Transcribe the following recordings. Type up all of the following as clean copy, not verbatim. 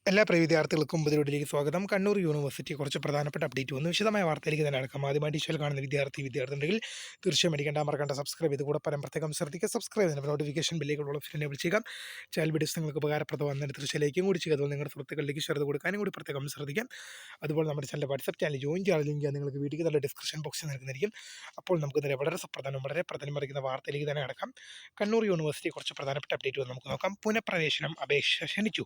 എല്ലാ പ്രിയ വിദ്യാർത്ഥികൾക്കും പുതിയൊരു സ്വാഗതം. കണ്ണൂർ യൂണിവേഴ്സിറ്റി കുറച്ച് പ്രധാനപ്പെട്ട അപ്ഡേറ്റ് വന്നു. വിശദമായ വാർത്തയിലേക്ക് തന്നെ നടക്കാം. ആദ്യമായിട്ട് ഈ കാണുന്ന വിദ്യാർത്ഥികളുണ്ടെങ്കിൽ തീർച്ചയായും മറക്കണ്ട സബ്സ്ക്രൈബ് ചെയ്ത് കൂടെ പ്രത്യേകം ശ്രദ്ധിക്കുക. സബ്സ്ക്രൈബ് ചെയ്യുന്ന നോട്ടിഫിക്കേഷൻ ബെല്ലിലുള്ള എനേബിൾ ചെയ്യുക. ചാനൽ വീഡിയോസ് നിങ്ങൾക്ക് ഉപകാരപ്രദമാകുന്ന തീർച്ചയായും കൂടി ചെയ്യുക. നിങ്ങളുടെ സുഹൃത്തുക്കളിലേക്ക് ഷെയർ കൊടുക്കാനും കൂടി പ്രത്യേകം ശ്രദ്ധിക്കാം. അതുപോലെ നമ്മുടെ ചാനൽ വാട്സ്ആപ്പ് ചാനൽ ജോയിൻ ചെയ്യാൻ ലിങ്ക് നിങ്ങൾക്ക് വീഡിയോക്ക് നല്ല ഡിസ്ക്രിപ്ഷൻ ബോക്സിൽ നൽകുന്നതായിരിക്കും. അപ്പോൾ നമുക്ക് തന്നെ വളരെ പ്രധാനം പറയുന്ന വാർത്തയിലേക്ക് തന്നെ നടക്കാം. കണ്ണൂർ യൂണിവേഴ്സിറ്റി കുറച്ച് പ്രധാനപ്പെട്ട അപ്ഡേറ്റ് നമുക്ക് നോക്കാം. പുനഃപ്രവേശനം അപേക്ഷ ക്ഷണിച്ചു.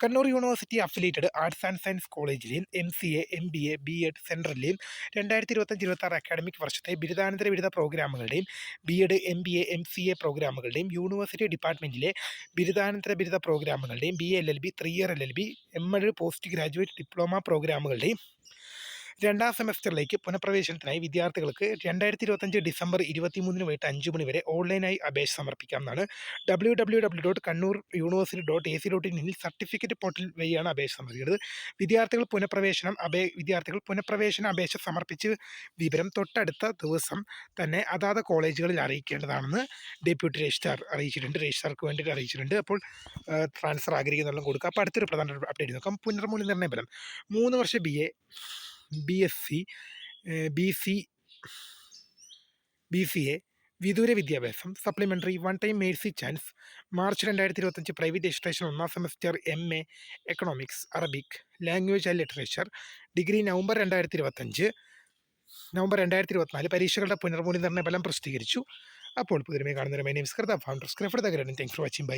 Kannur university affiliated arts and science കോളേജിലെയും MCA MBA BEd സെൻട്രലിലെയും 2025-26 അക്കാഡമിക് വർഷത്തെ ബിരുദാനന്തര ബിരുദ പ്രോഗ്രാമുകളുടെയും BEd MBA MCA പ്രോഗ്രാമുകളുടെയും യൂണിവേഴ്സിറ്റി ഡിപ്പാർട്ട്മെൻറ്റിലെ ബിരുദാനന്തര ബിരുദ പ്രോഗ്രാമുകളുടെയും BA LLB 3 year LLB MEd post graduate diploma പ്രോഗ്രാമുകളുടെയും രണ്ടാം സെമസ്റ്ററിലേക്ക് പുനഃപ്രവേശനത്തിനായി വിദ്യാർത്ഥികൾക്ക് 2025 ഡിസംബർ 23 വൈകിട്ട് 5 മണി വരെ ഓൺലൈനായി അപേക്ഷ സമർപ്പിക്കാവുന്നതാണ്. www.kannur.university.ac.in സർട്ടിഫിക്കറ്റ് പോർട്ടൽ വഴിയാണ് അപേക്ഷ സമർപ്പിക്കുന്നത്. വിദ്യാർത്ഥികൾ പുനഃപ്രവേശന അപേക്ഷ സമർപ്പിച്ച് വിവരം തൊട്ടടുത്ത ദിവസം തന്നെ അതാത് കോളേജുകളിൽ അറിയിക്കേണ്ടതാണെന്ന് ഡെപ്യൂട്ടി രജിസ്ട്രാർ രജിസ്ട്രാർക്ക് വേണ്ടിയിട്ട് അറിയിച്ചിട്ടുണ്ട്. അപ്പോൾ ട്രാൻസ്ഫർ ആഗ്രഹിക്കുന്നതെല്ലാം കൊടുക്കുക. അപ്പോൾ അടുത്തൊരു പ്രധാന അപ്ഡേറ്റ് നോക്കാം. പുനർമൂല്യനിർണ്ണയ ഫലം 3 വർഷ BA BSc BCA വിദൂര വിദ്യാഭ്യാസം supplementary one time mercy chance March 2025 private registration 1ാം semester MA economics Arabic language and literature degree November 2024 പരീക്ഷകളുടെ പുനർമൂല്യനിർണ്ണയ ഫലം പ്രസിദ്ധീകരിച്ചു. അപ്പോൾ പുതിയ കാണുന്ന my name is Krita founder script thanks for watching. By.